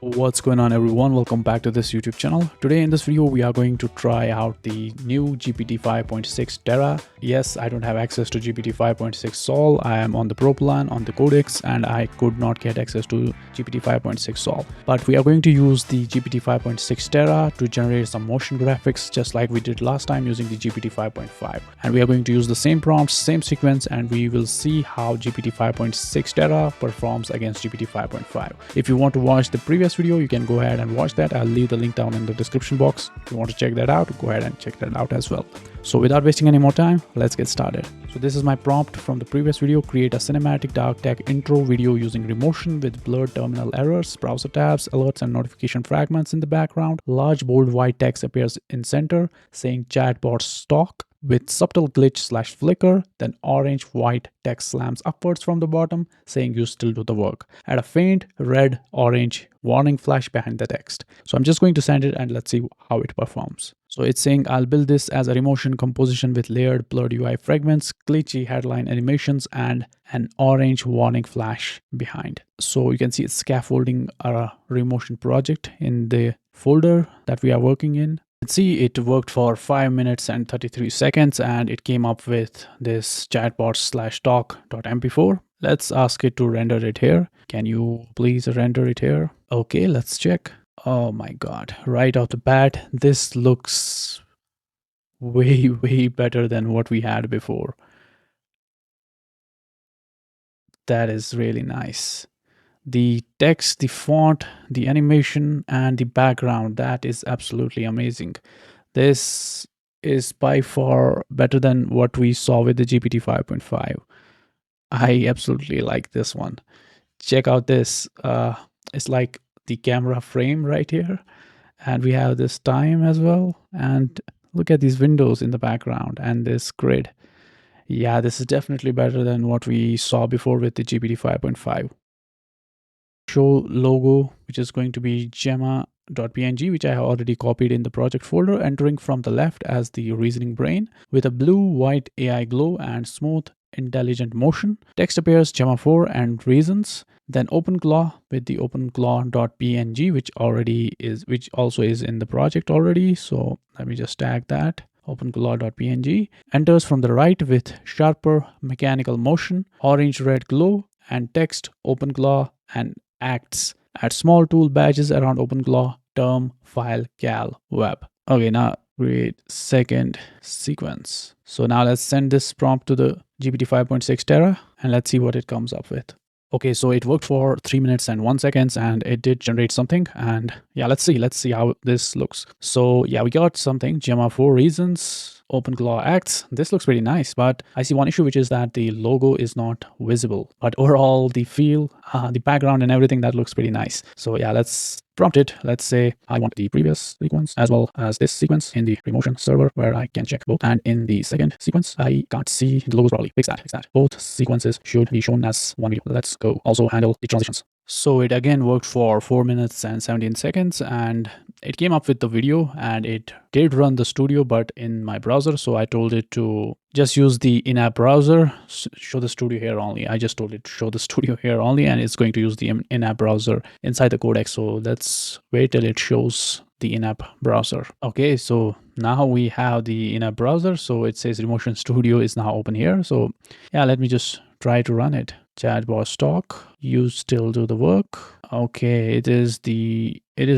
What's going on, everyone? Welcome back to this YouTube channel. Today in this video we are going to try out the new GPT 5.6 Terra. Yes, I don't have access to GPT 5.6 Sol. I am on the Pro plan on the Codex and I could not get access to GPT 5.6 Sol. But we are going to use the GPT 5.6 Terra to generate some motion graphics just like we did last time using the GPT 5.5. And we are going to use the same prompts, same sequence, and we will see how GPT 5.6 Terra performs against GPT 5.5. If you want to watch the previous video, you can go ahead and watch that. I'll leave the link down in the description box. If you want to check that out, go ahead and check that out as well. So without wasting any more time, let's get started. So this is my prompt from the previous video. Create a cinematic dark tech intro video using Remotion with blurred terminal errors, browser tabs, alerts and notification fragments in the background. Large bold white text appears in center saying chatbot stock with subtle glitch/flicker, then orange white text slams upwards from the bottom saying you still do the work. Add a faint red orange warning flash behind the text. So I'm just going to send it and let's see how it performs. So it's saying I'll build this as a Remotion composition with layered blurred UI fragments, glitchy headline animations, and an orange warning flash behind. So you can see it's scaffolding a Remotion project in the folder that we are working in. Let's see, it worked for 5 minutes and 33 seconds and it came up with this chatbot/talk.mp4. Let's ask it to render it here. Can you please render it here? Okay, let's check. Oh my god, right off the bat, this looks way better than what we had before. That is really nice. The text, the font, the animation, and the background, that is absolutely amazing. This is by far better than what we saw with the GPT 5.5. I absolutely like this one. Check out this. It's like the camera frame right here. And we have this time as well. And look at these windows in the background and this grid. Yeah, this is definitely better than what we saw before with the GPT 5.5. Show logo, which is going to be gemma.png, which I have already copied in the project folder, entering from the left as the reasoning brain with a blue white AI glow and smooth intelligent motion. Text appears Gemma 4 and reasons, then OpenClaw with the OpenClaw.png, which also is in the project already. So let me just tag that. OpenClaw.png enters from the right with sharper mechanical motion, orange red glow, and text OpenClaw and acts. Add small tool badges around OpenClaw, term, file, cal, web. Okay, now create second sequence. So now let's send this prompt to the GPT 5.6 Terra and let's see what it comes up with. Okay, so it worked for 3 minutes and 1 second and it did generate something. And yeah, let's see how this looks. So yeah, we got something. Gemma 4 reasons. OpenClaw acts. This looks pretty nice, but I see one issue, which is that the logo is not visible. But overall, the feel, the background and everything, that looks pretty nice. So yeah, let's prompt it. Let's say I want the previous sequence as well as this sequence in the Remotion server where I can check both. And in the second sequence, I can't see the logos properly. Fix that. Both sequences should be shown as one video. Let's go. Also handle the transitions. So it again worked for 4 minutes and 17 seconds and it came up with the video and it did run the studio but in my browser. So I told it to just use the in-app browser, show the studio here only. I just told it to show the studio here only and it's going to use the in-app browser inside the Codex. So let's wait till it shows the in-app browser. Okay, so now we have the in-app browser. So it says Remotion Studio is now open here. So yeah, let me just try to run it. Chatbot stock, you still do the work. Okay, it is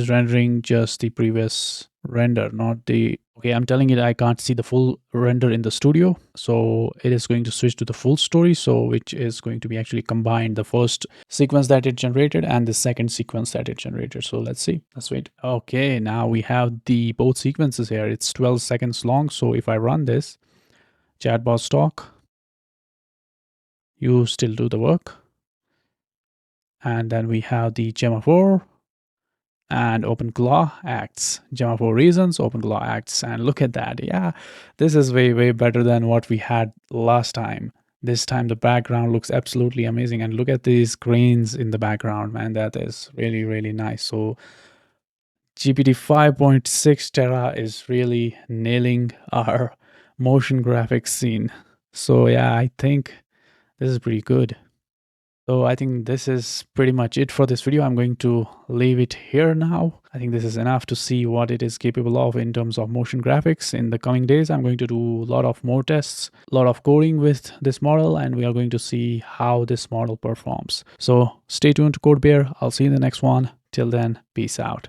rendering just the previous render, not the, okay, I'm telling it I can't see the full render in the studio. So it is going to switch to the full story. So which is going to be actually combined the first sequence that it generated and the second sequence that it generated. So let's see, let's wait. Okay, now we have the both sequences here. It's 12 seconds long. So if I run this, chatbot stock, you still do the work. And then we have the Gemma 4 and OpenClaw acts. Gemma 4 reasons, OpenClaw acts. And look at that. Yeah, this is way better than what we had last time. This time the background looks absolutely amazing. And look at these grains in the background, man. That is really nice. So GPT 5.6 Terra is really nailing our motion graphics scene. So yeah, I think this is pretty good. So I think this is pretty much it for this video. I'm going to leave it here now. I think this is enough to see what it is capable of in terms of motion graphics. In the coming days, I'm going to do a lot of more tests, a lot of coding with this model, and we are going to see how this model performs. So stay tuned to Code Bear. I'll see you in the next one. Till then, peace out.